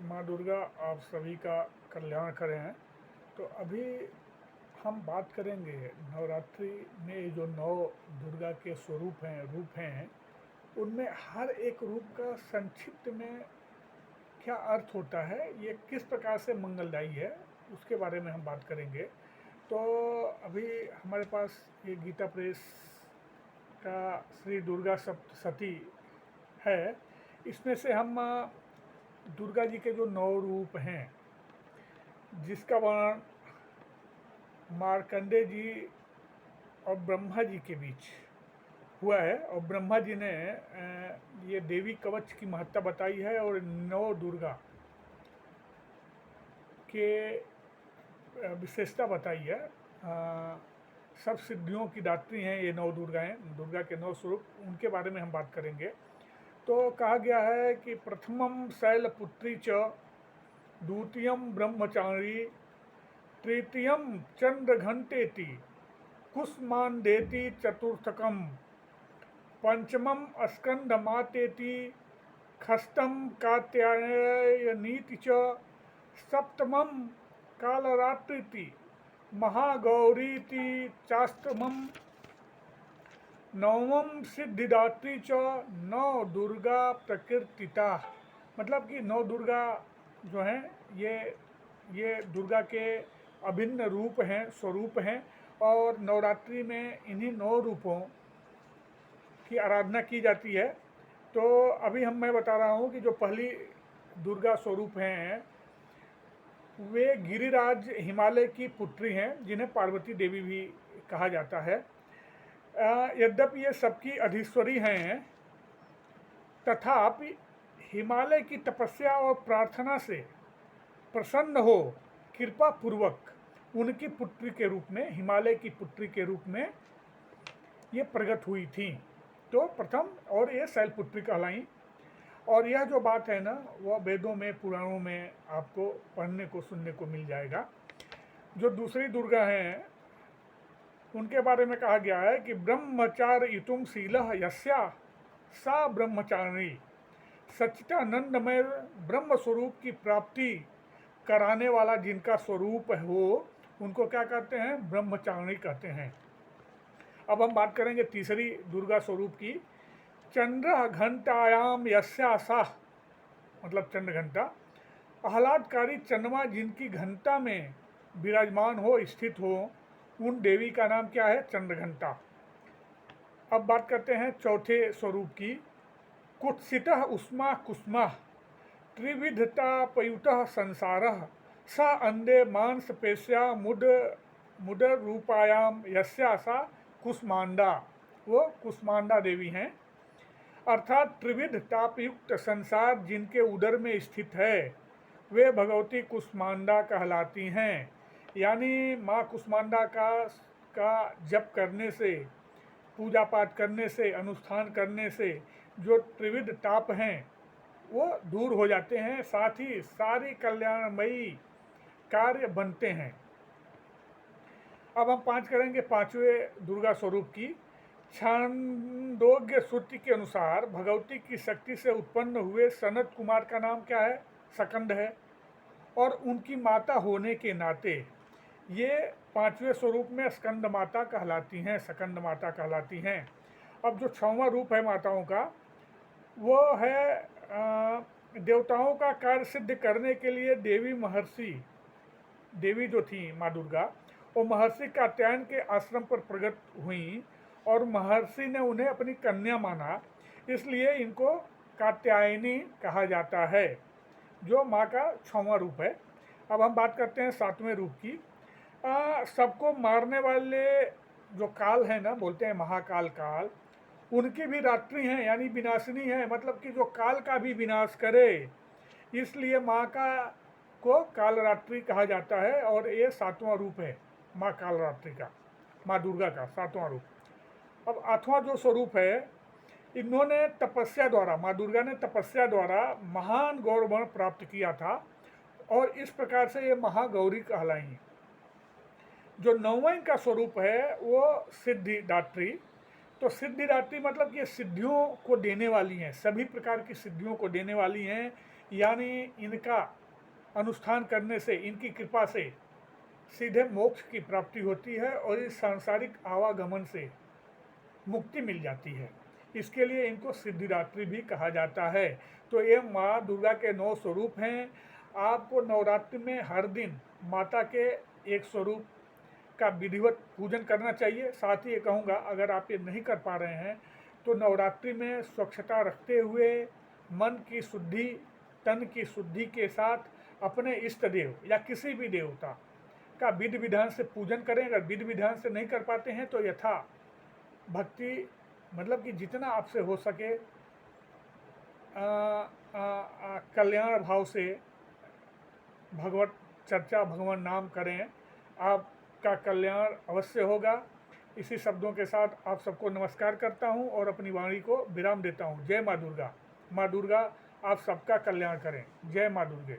माँ दुर्गा आप सभी का कल्याण करें। तो अभी हम बात करेंगे नवरात्रि में ये जो नौ दुर्गा के स्वरूप हैं, रूप हैं, उनमें हर एक रूप का संक्षिप्त में क्या अर्थ होता है, ये किस प्रकार से मंगलदायी है, उसके बारे में हम बात करेंगे। तो अभी हमारे पास ये गीता प्रेस का श्री दुर्गा सप्तशती है। इसमें से हम दुर्गा जी के जो नौ रूप हैं, जिसका वर्णन मार्कंडे जी और ब्रह्मा जी के बीच हुआ है, और ब्रह्मा जी ने ये देवी कवच की महत्ता बताई है और नौ दुर्गा के विशेषता बताई है। सब सिद्धियों की दात्री हैं ये नौ दुर्गाएं, दुर्गा के नौ स्वरूप, उनके बारे में हम बात करेंगे। तो कहा गया है कि प्रथमम शैलपुत्री च, द्वितीयम ब्रह्मचारी, तृतीयम चंद्रघंटेति, कुष्मांडेति, चतुर्थकम पंचमम स्कंदमातेति, षष्ठम कात्यायनीति च, सप्तमम कालरात्रिति, महागौरीति चाष्टमम, नवमम सिद्धिदात्री च, नौ दुर्गा प्रकृतिता। मतलब कि नौ दुर्गा जो हैं ये दुर्गा के अभिन्न रूप हैं, स्वरूप हैं, और नवरात्रि में इन्हीं नौ रूपों की आराधना की जाती है। तो अभी मैं बता रहा हूँ कि जो पहली दुर्गा स्वरूप हैं वे गिरिराज हिमालय की पुत्री हैं, जिन्हें पार्वती देवी भी कहा जाता है। यद्यपि ये सबकी अधीश्वरी हैं, तथापि हिमालय की तपस्या और प्रार्थना से प्रसन्न हो कृपा पूर्वक उनकी पुत्री के रूप में, हिमालय की पुत्री के रूप में ये प्रकट हुई थी। तो प्रथम, और ये शैलपुत्री कहलाई। और यह जो बात है ना, वह वेदों में, पुराणों में आपको पढ़ने को, सुनने को मिल जाएगा। जो दूसरी दुर्गा हैं उनके बारे में कहा गया है कि ब्रह्मचारितुम शीलः यस्या सा ब्रह्मचारिणी, सच्चिदानंदमय ब्रह्म स्वरूप की प्राप्ति कराने वाला जिनका स्वरूप हो, उनको क्या कहते हैं? ब्रह्मचारिणी कहते हैं। अब हम बात करेंगे तीसरी दुर्गा स्वरूप की। चंद्र घंटायाम यस्या सा, मतलब चंद्र घंटा, आह्लादकारी चंद्रमा जिनकी घंटा में विराजमान हो, स्थित हो, उन देवी का नाम क्या है? चंद्र घंटा। अब बात करते हैं चौथे स्वरूप की। कुत्सितः उष्मा कुस्मा, त्रिविधतापयुतः संसारः, स अंडे मांस पेश्या मुद रूपायाम यस्या सा कुष्मांडा। वो कुष्मांडा देवी हैं। अर्थात त्रिविध तापयुक्त संसार जिनके उदर में स्थित है, वे भगवती कुष्मांडा कहलाती हैं। यानी माँ कुष्मांडा का जप करने से, पूजा पाठ करने से, अनुष्ठान करने से जो त्रिविध ताप हैं वो दूर हो जाते हैं, साथ ही सारी कल्याणमयी कार्य बनते हैं। अब हम पांच करेंगे पांचवें दुर्गा स्वरूप की। छांदोग्य श्रुति के अनुसार भगवती की शक्ति से उत्पन्न हुए सनत कुमार का नाम क्या है? सकंद है। और उनकी माता होने के नाते ये पांचवें स्वरूप में स्कंद माता कहलाती हैं, सकंद माता कहलाती हैं। अब जो छठवां रूप है माताओं का, वो है देवताओं का कार्य सिद्ध करने के लिए देवी जो थी माँ दुर्गा, वो महर्षि कात्यायन के आश्रम पर प्रकट हुई, और महर्षि ने उन्हें अपनी कन्या माना, इसलिए इनको कात्यायनी कहा जाता है, जो माँ का छठवां रूप है। अब हम बात करते हैं सातवें रूप की। सबको मारने वाले जो काल है ना, बोलते हैं महाकाल काल, उनकी भी रात्रि हैं, यानी विनाशिनी है, मतलब कि जो काल का भी विनाश करे, इसलिए माँ को कालरात्रि कहा जाता है। और ये सातवां रूप है माँ कालरात्रि का, माँ दुर्गा का सातवां रूप। अब आठवां जो स्वरूप है, इन्होंने तपस्या द्वारा, माँ दुर्गा ने तपस्या द्वारा महान गौरवर्ण प्राप्त किया था, और इस प्रकार से ये महागौरी कहलाई। जो नौवें का स्वरूप है वो सिद्धिदात्री। तो सिद्धिदात्री मतलब कि सिद्धियों को देने वाली हैं, सभी प्रकार की सिद्धियों को देने वाली हैं। यानी इनका अनुष्ठान करने से, इनकी कृपा से सीधे मोक्ष की प्राप्ति होती है और इस सांसारिक आवागमन से मुक्ति मिल जाती है। इसके लिए इनको सिद्धिदात्री भी कहा जाता है। तो ये माँ दुर्गा के 9 स्वरूप हैं। आपको नवरात्रि में हर दिन माता के एक स्वरूप का विधिवत पूजन करना चाहिए। साथ ही ये कहूँगा, अगर आप ये नहीं कर पा रहे हैं तो नवरात्रि में स्वच्छता रखते हुए मन की शुद्धि, तन की शुद्धि के साथ अपने इष्ट देव या किसी भी देवता का विधि विधान से पूजन करें। अगर विधि विधान से नहीं कर पाते हैं तो यथा भक्ति, मतलब कि जितना आपसे हो सके कल्याण भाव से भगवत चर्चा, भगवान नाम करें, आपका कल्याण अवश्य होगा। इसी शब्दों के साथ आप सबको नमस्कार करता हूं और अपनी वाणी को विराम देता हूं। जय माँ दुर्गा। माँ दुर्गा आप सबका कल्याण करें। जय माँ दुर्गे।